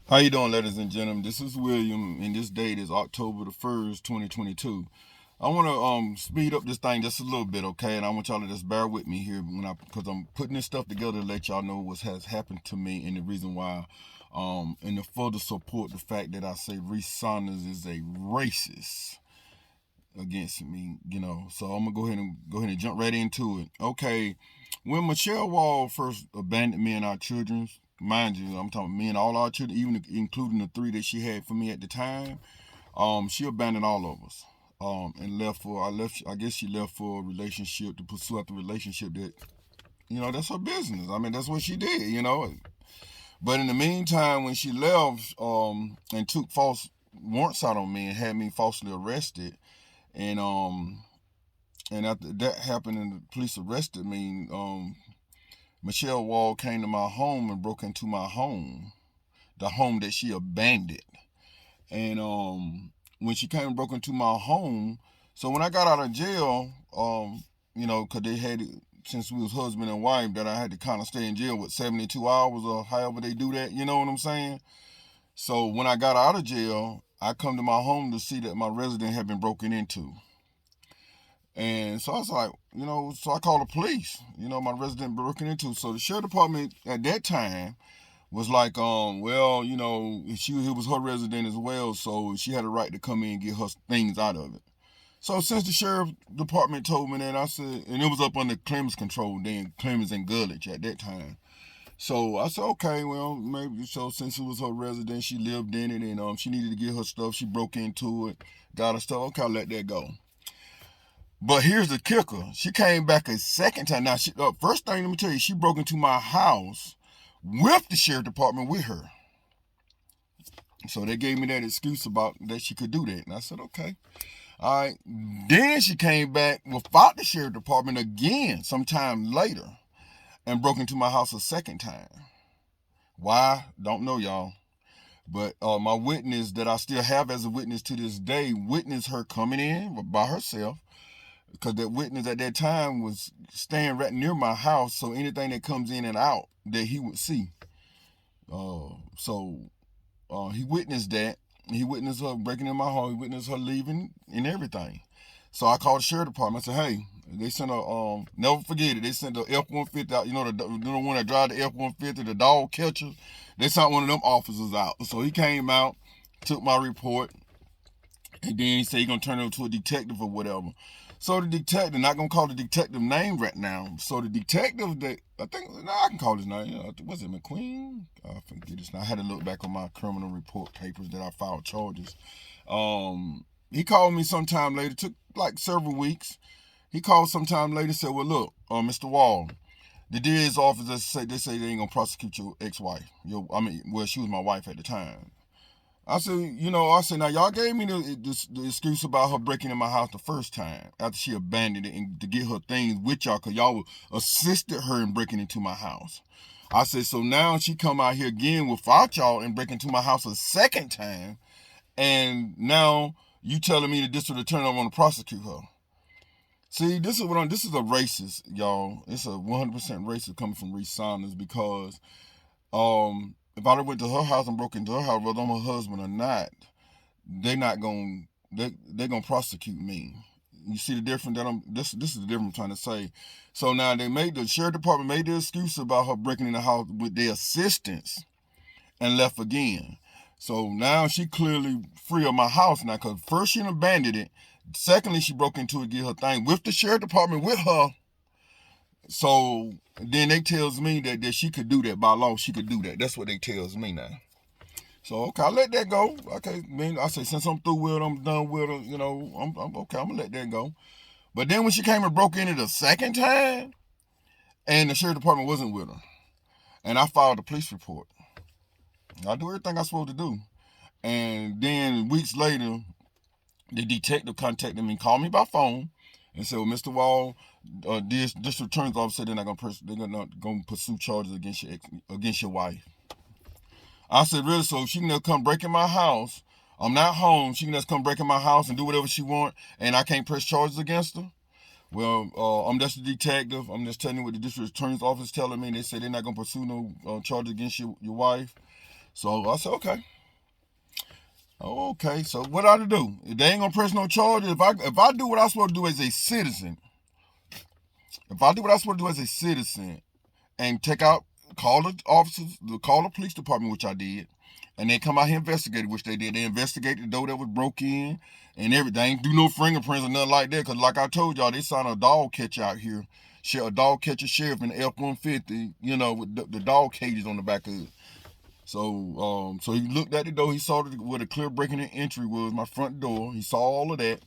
How you doing, ladies and gentlemen? This is William, and this date is October the 1st, 2022. I want to speed up this thing just a little bit, okay? And I want y'all to just bear with me here because I'm putting this stuff together to let y'all know what has happened to me and the reason why, and to further support the fact that I say Reese Saunders is a racist against me, So I'm gonna go ahead and jump right into it. Okay, when Michelle Wall first abandoned me and our children, mind you, I'm talking me and all our children, even including the three that she had for me at the time. She abandoned all of us. And left for I guess she left for a relationship to pursue after relationship that that's her business. I mean that's what she did. But in the meantime, when she left, and took false warrants out on me and had me falsely arrested, and after that happened and the police arrested me, Michelle Wall came to my home and broke into my home, the home that she abandoned. And when she came and broke into my home, so when I got out of jail, cause they had it since we was husband and wife that I had to kind of stay in jail with 72 hours or however they do that. You know what I'm saying? So when I got out of jail, I come to my home to see that my resident had been broken into. And so I was like, so I called the police. My resident broken into. So the sheriff department at that time was like, well, it was her resident as well, so she had a right to come in and get her things out of it. So since the sheriff department told me that, I said, and it was up under Clemens control then, Clemens and Gullich at that time. So I said, okay, well, maybe so since it was her residence, she lived in it, and she needed to get her stuff. She broke into it, got her stuff. Okay, I'll let that go. But here's the kicker: she came back a second time. Now, first thing let me tell you, she broke into my house with the sheriff department with her. So they gave me that excuse about that she could do that, and I said, okay, all right. Then she came back without the sheriff department again, sometime later, and broke into my house a second time. Why? Don't know, y'all. But my witness that I still have as a witness to this day witnessed her coming in by herself, because that witness at that time was staying right near my house, so anything that comes in and out that he would see. So he witnessed that. He witnessed her breaking in my home. He witnessed her leaving and everything. So I called the sheriff department. I said, hey, they sent a never forget it. They sent the F-150 out. The one that drive the F-150, the dog catcher. They sent one of them officers out. So he came out, took my report, and then he said he gonna turn it over to a detective or whatever. So the detective, not gonna call the detective name right now. So the detective that I think, I can call his name. Was it McQueen? I forget his name. I had to look back on my criminal report papers that I filed charges. He called me sometime later. Took like several weeks. He called sometime later. Said, "Well, look, Mr. Wall, the DA's office they say they ain't gonna prosecute your ex-wife. Well, she was my wife at the time." I said, now y'all gave me the excuse about her breaking in my house the first time after she abandoned it and to get her things with y'all because y'all assisted her in breaking into my house. I said, so now she come out here again without y'all and break into my house a second time, and now you telling me the district attorney don't want to prosecute her. See, this is a racist, y'all. It's a 100% racist coming from Reese Saunders because if I went to her house and broke into her house, whether I'm her husband or not, they not going they gonna prosecute me. You see the difference that this is the difference I'm trying to say. So now the sheriff department made the excuse about her breaking in the house with their assistance and left again. So now she clearly free of my house now, because first she abandoned it. Secondly, she broke into it, get her thing with the sheriff department with her. So then they tells me that she could do that by law. She could do that. That's what they tells me now. So okay, I let that go. Okay, man, I say since I'm through with it, I'm done with it. I'm okay. I'm gonna let that go. But then when she came and broke in it a second time, and the sheriff department wasn't with her, and I filed a police report. I do everything I'm supposed to do. And then weeks later, the detective contacted me, called me by phone, and said, "Well, Mr. Wall, this district attorney's office said they're not gonna pursue charges against your wife." I said, really? So she can just come break in my house. I'm not home. She can just come break in my house and do whatever she want, and I can't press charges against her? Well, I'm just a detective. I'm just telling you what the district attorney's office is telling me. They say they're not going to pursue no charge against your wife. So I said, okay. Okay, so what I to do? They ain't gonna press no charges. If I do what I'm supposed to do as a citizen, and call the officers, call the police department, which I did, and they come out here and investigate, which they did. They investigated the door that was broke in and everything. Do no fingerprints or nothing like that, because like I told y'all, they signed a dog catcher out here. A dog catcher sheriff in the F-150, with the dog cages on the back of it. So he looked at the door. He saw where the clear breaking and entry was, my front door. He saw all of that.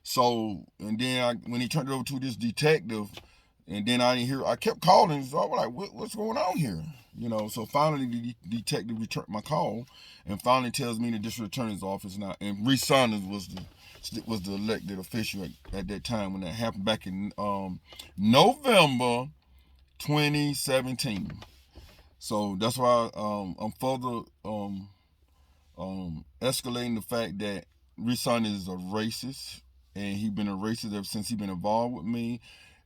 So, and then when he turned it over to this detective, and then I didn't hear, I kept calling. So I was like, what's going on here? So finally the detective returned my call and finally tells me the district attorney's office now. And Reese Saunders was the elected official at that time when that happened back in November 2017. So that's why I'm further escalating the fact that Reese Saunders is a racist, and he's been a racist ever since he's been involved with me.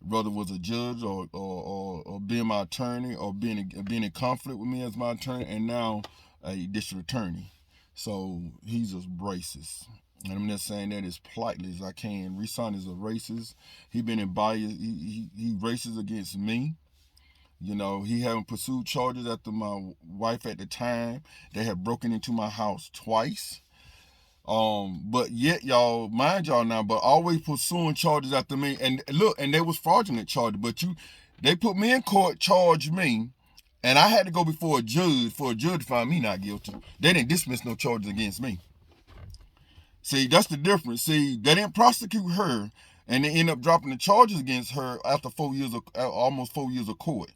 Whether was a judge or being my attorney or being in conflict with me as my attorney, and now a district attorney. So he's a racist. And I'm just saying that as politely as I can. Reese Saunders is a racist. He been in bias. He racist against me. He hadn't pursued charges after my wife at the time. They had broken into my house twice. But yet y'all, mind y'all now, but always pursuing charges after me. And look, and they was fraudulent charges, but they put me in court, charged me, and I had to go before a judge for a judge to find me not guilty. They didn't dismiss no charges against me. See, that's the difference. See, they didn't prosecute her, and they ended up dropping the charges against her after almost 4 years of court.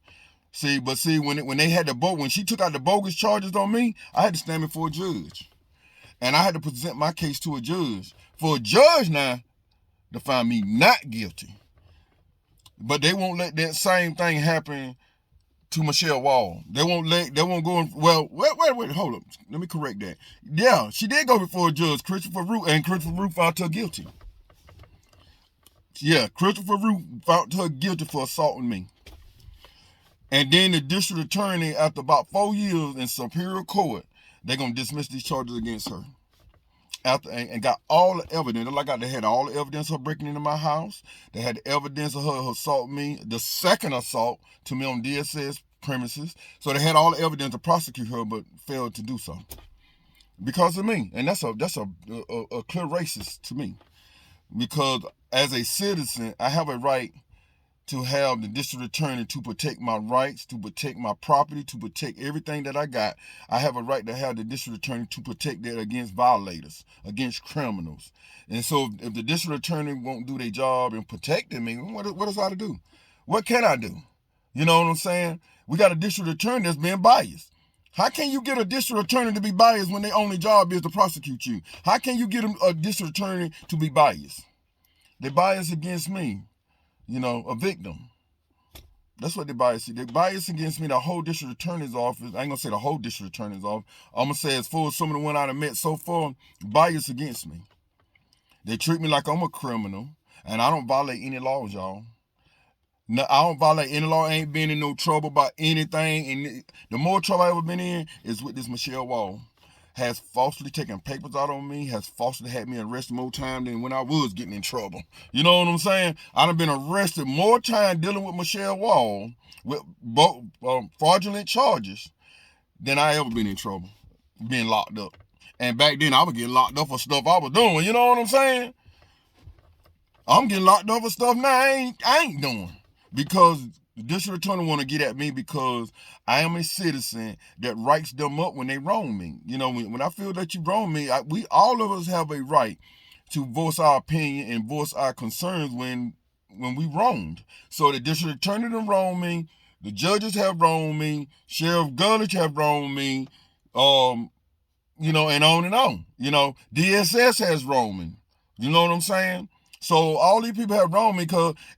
See, but when they had when she took out the bogus charges on me, I had to stand before a judge. And I had to present my case to a judge. For a judge now to find me not guilty. But they won't let that same thing happen to Michelle Wall. They won't go, wait, hold up. Let me correct that. Yeah, she did go before a judge, Christopher Root, and Christopher Root found her guilty. Yeah, Christopher Root found her guilty for assaulting me. And then the district attorney, after about 4 years in Superior Court, they're going to dismiss these charges against her. And got all the evidence. They had all the evidence of her breaking into my house. They had the evidence of her assaulting me, the second assault to me on DSS premises. So they had all the evidence to prosecute her, but failed to do so because of me. And that's a clear racist to me, because as a citizen, I have a right to have the district attorney to protect my rights, to protect my property, to protect everything that I got. I have a right to have the district attorney to protect that against violators, against criminals. And so if the district attorney won't do their job in protecting me, what is I to do? What can I do? You know what I'm saying? We got a district attorney that's being biased. How can you get a district attorney to be biased when their only job is to prosecute you? How can you get a district attorney to be biased? They're biased against me. A victim. That's what they bias. They bias against me. The whole district attorney's office. I ain't gonna say the whole district attorney's office. I'm gonna say as far as some of the one I've met so far, bias against me. They treat me like I'm a criminal, and I don't violate any laws, y'all. No, I don't violate any law. I ain't been in no trouble about anything. And the more trouble I ever been in is with this Michelle Wall. Has falsely taken papers out on me, has falsely had me arrested more time than when I was getting in trouble. You know what I'm saying? I done been arrested more time dealing with Michelle Wall with both fraudulent charges than I ever been in trouble, being locked up. And back then I was getting locked up for stuff I was doing. You know what I'm saying? I'm getting locked up for stuff now I ain't doing, because the district attorney want to get at me because I am a citizen that writes them up when they wrong me. When I feel that you wrong me, we all of us have a right to voice our opinion and voice our concerns when we wronged. So the district attorney done wrong me, the judges have wronged me, Sheriff Gullidge have wronged me, and on and on. DSS has wronged me. You know what I'm saying? So all these people have wronged me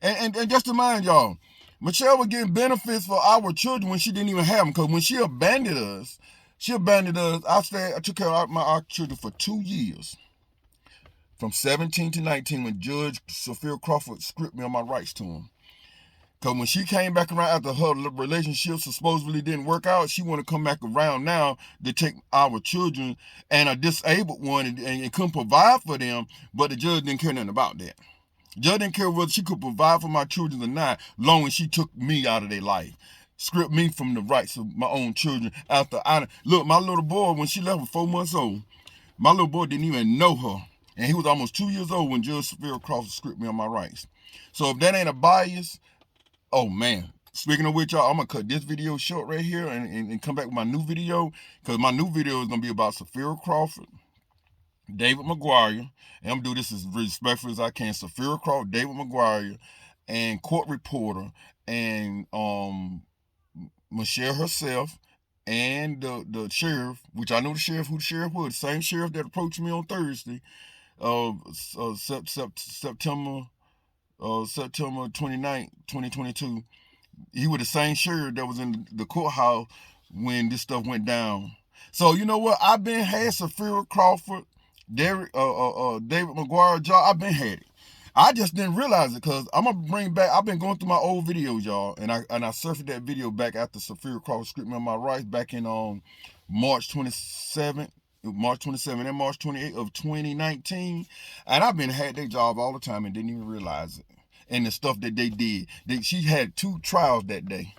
and just to mind y'all, Michelle was getting benefits for our children when she didn't even have them. Because when she abandoned us. I took care of our children for 2 years. From 17 to 19, when Judge Sophia Crawford stripped me of my rights to them. Because when she came back around after her relationship supposedly didn't work out, she want to come back around now to take our children and a disabled one and couldn't provide for them, but the judge didn't care nothing about that. The judge didn't care whether she could provide for my children or not, long as she took me out of their life. Stripped me from the rights of my own children after look, my little boy, when she left was 4 months old, my little boy didn't even know her. And he was almost 2 years old when Judge Sophia Crawford stripped me of my rights. So if that ain't a bias, oh man. Speaking of which, y'all, I'm going to cut this video short right here and come back with my new video. Because my new video is going to be about Sophia Crawford, David McGuire, and I'm going to do this as respectful as I can. Sophia Crawford, David McGuire, and court reporter, and Michelle herself, and the sheriff, which I know who the sheriff was, the same sheriff that approached me on Thursday, September 29th, 2022. He was the same sheriff that was in the courthouse when this stuff went down. So you know what? I've been had Sophia Crawford, David McGuire job. I've been had it. I just didn't realize it because I'm gonna bring back. I've been going through my old videos, y'all, and I surfaced that video back after Sophia Crawford stripped me of my rights back in March 27th, and March 28th of 2019, and I've been had their job all the time and didn't even realize it. And the stuff that they did, she had 2 trials that day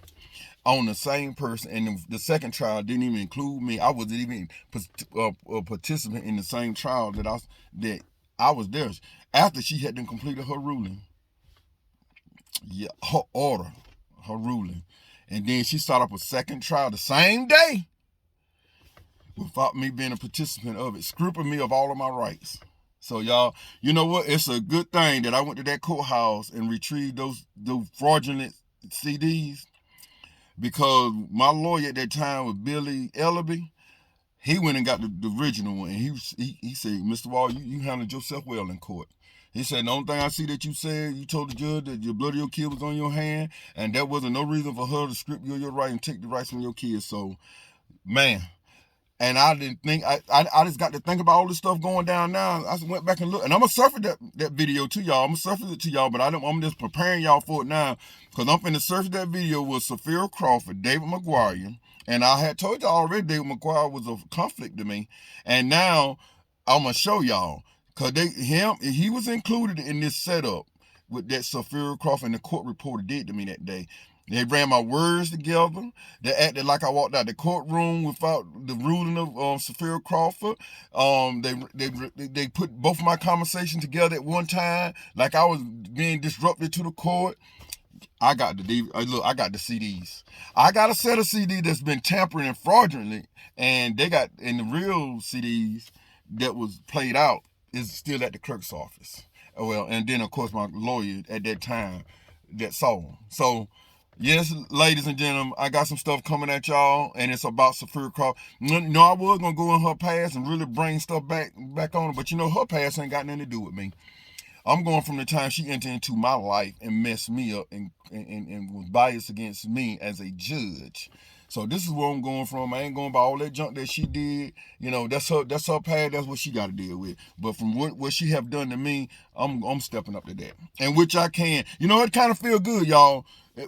on the same person, and the second trial didn't even include me. I wasn't even a participant in the same trial that I was there after she had completed her ruling. Yeah, her order, her ruling. And then she started up a second trial the same day without me being a participant of it, stripping me of all of my rights. So y'all, you know what? It's a good thing that I went to that courthouse and retrieved those fraudulent CDs, because my lawyer at that time was Billy Ellaby. He went and got the original one. And he said, Mr. Wall, you handled yourself well in court. He said, the only thing I see that you said, you told the judge that your blood of your kid was on your hand, and there wasn't no reason for her to strip you of your right and take the rights from your kids. So, man. And I didn't think, I just got to think about all this stuff going down now. I went back and looked, and I'm going to surface that video to y'all. I'm going to surface it to y'all, but I'm just preparing y'all for it now, because I'm going to surface that video with Sophia Crawford, David McGuire, and I had told y'all already David McGuire was a conflict to me, and now I'm going to show y'all, because he was included in this setup with that Sophia Crawford and the court reporter did to me that day. They ran my words together. They acted like I walked out the courtroom without the ruling of Sophia Crawford. They put both of my conversations together at one time, like I was being disruptive to the court. I got the CDs. I got a set of CDs that's been tampered and fraudulently, and they got in the real CDs that was played out is still at the clerk's office. Well, and then of course my lawyer at that time that saw them. So. Yes, ladies and gentlemen, I got some stuff coming at y'all, and it's about Sophia Crawford. I was going to go in her past and really bring stuff back on her, but her past ain't got nothing to do with me. I'm going from the time she entered into my life and messed me up and was biased against me as a judge. So this is where I'm going from. I ain't going by all that junk that she did. That's her past. That's what she got to deal with. But from what she have done to me, I'm stepping up to that. And which I can. It kind of feel good, y'all,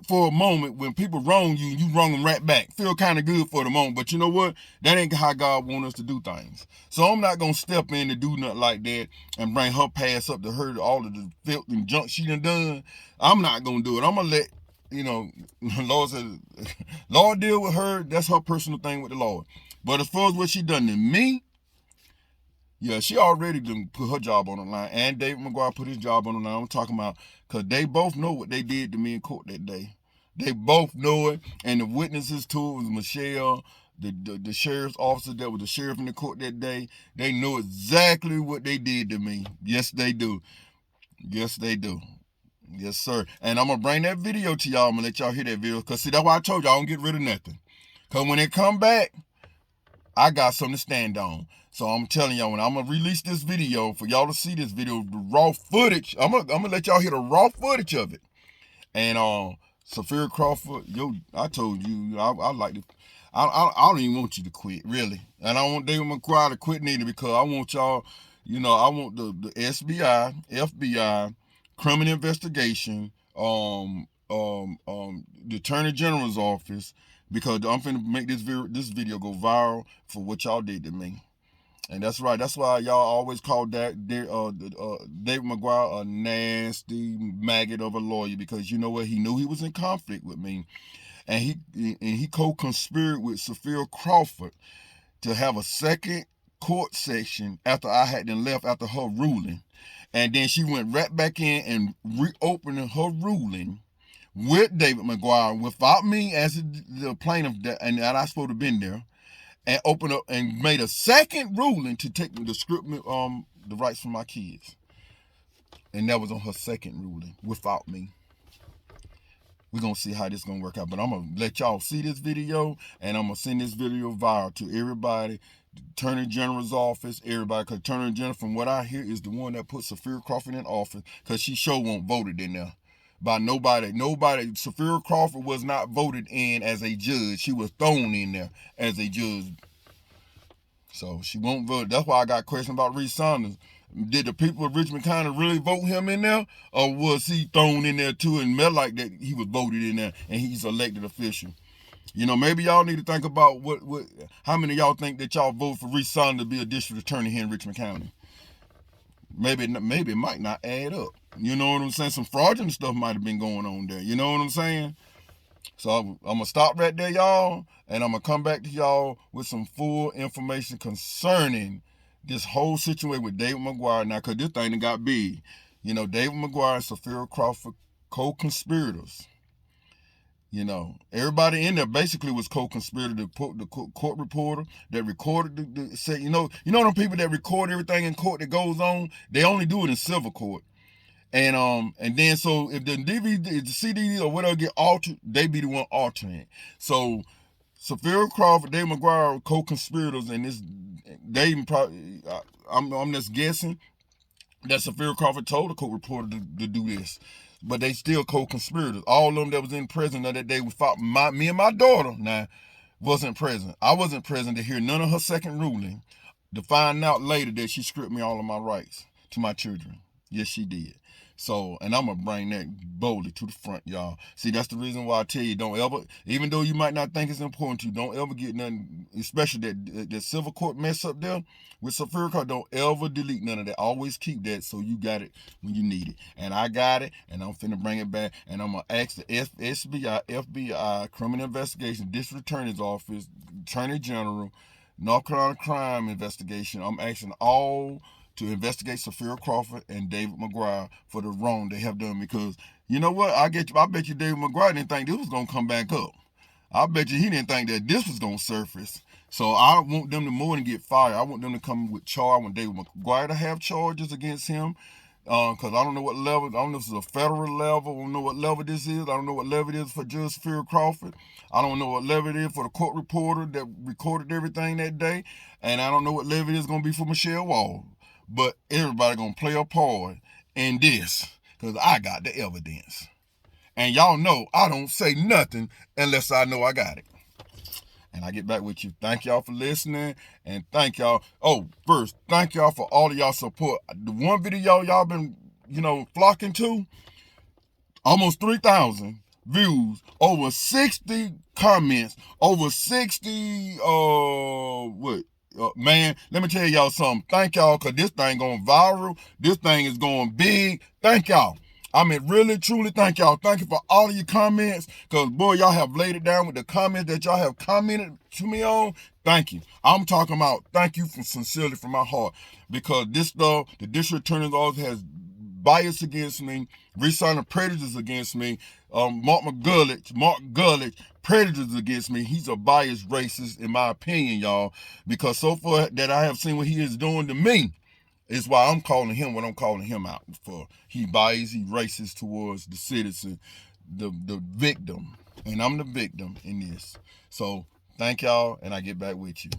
for a moment when people wrong you, you wrong them right back. Feel kind of good for the moment. But you know what? That ain't how God wants us to do things. So I'm not going to step in and do nothing like that and bring her past up to her, all of the filth and junk she done. I'm not going to do it. I'm going to let Lord said, Lord deal with her. That's her personal thing with the Lord. But as far as what she done to me, yeah, she already done put her job on the line. And David McGuire put his job on the line. I'm talking about, because they both know what they did to me in court that day. They both know it. And the witnesses to it was Michelle, the sheriff's officer that was the sheriff in the court that day. They know exactly what they did to me. Yes, they do. Yes, they do. Yes, sir. And I'm going to bring that video to y'all. I'm going to let y'all hear that video. Because, see, that's why I told y'all I don't get rid of nothing. Because when it come back, I got something to stand on. So I'm telling y'all, when I'm going to release this video, for y'all to see this video, the raw footage, I'm going to let y'all hear the raw footage of it. And Sophia Crawford, I told you, I like to, I don't even want you to quit, really. And I don't want David McGuire to quit neither, because I want y'all, I want the SBI, FBI, criminal investigation, the Attorney General's office, because I'm finna make this video go viral for what y'all did to me. And that's right. That's why y'all always call that David McGuire a nasty maggot of a lawyer, because you know what? He knew he was in conflict with me, and he co-conspired with Sophia Crawford to have a second court session after I had then left after her ruling, and then she went right back in and reopened her ruling with David McGuire without me as the plaintiff, and that I supposed to have been there, and opened up and made a second ruling to take the rights from my kids. And that was on her second ruling without me. We're going to see how this is going to work out. But I'm going to let y'all see this video, and I'm going to send this video viral to everybody, the Attorney General's office, everybody. Because Attorney General, from what I hear, is the one that put Sophia Crawford in office, because she sure won't voted in there by nobody. Sophia Crawford was not voted in as a judge. She was thrown in there as a judge. So she won't vote. That's why I got questions about Reese Saunders. Did the people of Richmond County really vote him in there? Or was he thrown in there too and met like that he was voted in there and he's elected official? You know, maybe y'all need to think about how many of y'all think that y'all vote for Reese Saunders to be a district attorney here in Richmond County. Maybe it might not add up. You know what I'm saying? Some fraudulent stuff might have been going on there. You know what I'm saying? So I'm going to stop right there, y'all, and I'm going to come back to y'all with some full information concerning this whole situation with David McGuire now, because this thing got big. You know, David McGuire and Sophia Crawford, co-conspirators. You know, everybody in there basically was co-conspirator. The court reporter that recorded you know them people that record everything in court that goes on, they only do it in civil court. And then so if the DVD, if the CD or whatever get altered, they be the one altering it. So Sophia Crawford, David McGuire are co-conspirators, and this they even probably I'm just guessing that Sophia Crawford told the court reporter to do this. But they still co-conspirators. All of them that was in prison that day without me and my daughter now wasn't present. I wasn't present to hear none of her second ruling, to find out later that she stripped me all of my rights to my children. Yes, she did. So, and I'm going to bring that boldly to the front, y'all. See, that's the reason why I tell you, don't ever, even though you might not think it's important to you, don't ever get nothing, especially that civil court mess up there with Sophia Crawford, don't ever delete none of that. Always keep that so you got it when you need it. And I got it, and I'm finna bring it back, and I'm going to ask the FBI, Criminal Investigation, District Attorney's Office, Attorney General, North Carolina Crime Investigation. I'm asking all to investigate Sophia Crawford and David McGuire for the wrong they have done, because you know what? I bet you David McGuire didn't think this was gonna come back up. I bet you he didn't think that this was gonna surface. So I want them to more than get fired. I want them to come with charge. I want David McGuire to have charges against him. Because I don't know what level, I don't know if it's a federal level, I don't know what level this is, I don't know what level it is for Judge Sophia Crawford, I don't know what level it is for the court reporter that recorded everything that day, and I don't know what level it is going to be for Michelle Wall. But everybody going to play a part in this, because I got the evidence. And y'all know I don't say nothing unless I know I got it. And I get back with you. Thank y'all for listening, and thank y'all. Oh, first, thank y'all for all of y'all support. The one video y'all been, flocking to, almost 3,000 views, over 60 comments, over 60, man, let me tell y'all something. Thank y'all, because this thing going viral. This thing is going big. Thank y'all. I mean, really, truly, thank y'all. Thank you for all of your comments, because, boy, y'all have laid it down with the comments that y'all have commented to me on. Thank you. I'm talking about thank you sincerely from my heart, because this stuff, the district attorney's office has bias against me, resigning prejudice against me. Mark Gullidge, prejudice against me. He's a biased racist, in my opinion, y'all, because so far that I have seen what he is doing to me, is why I'm calling him what I'm calling him out for. He biased, he racist towards the citizen, the victim. And I'm the victim in this. So thank y'all, and I get back with you.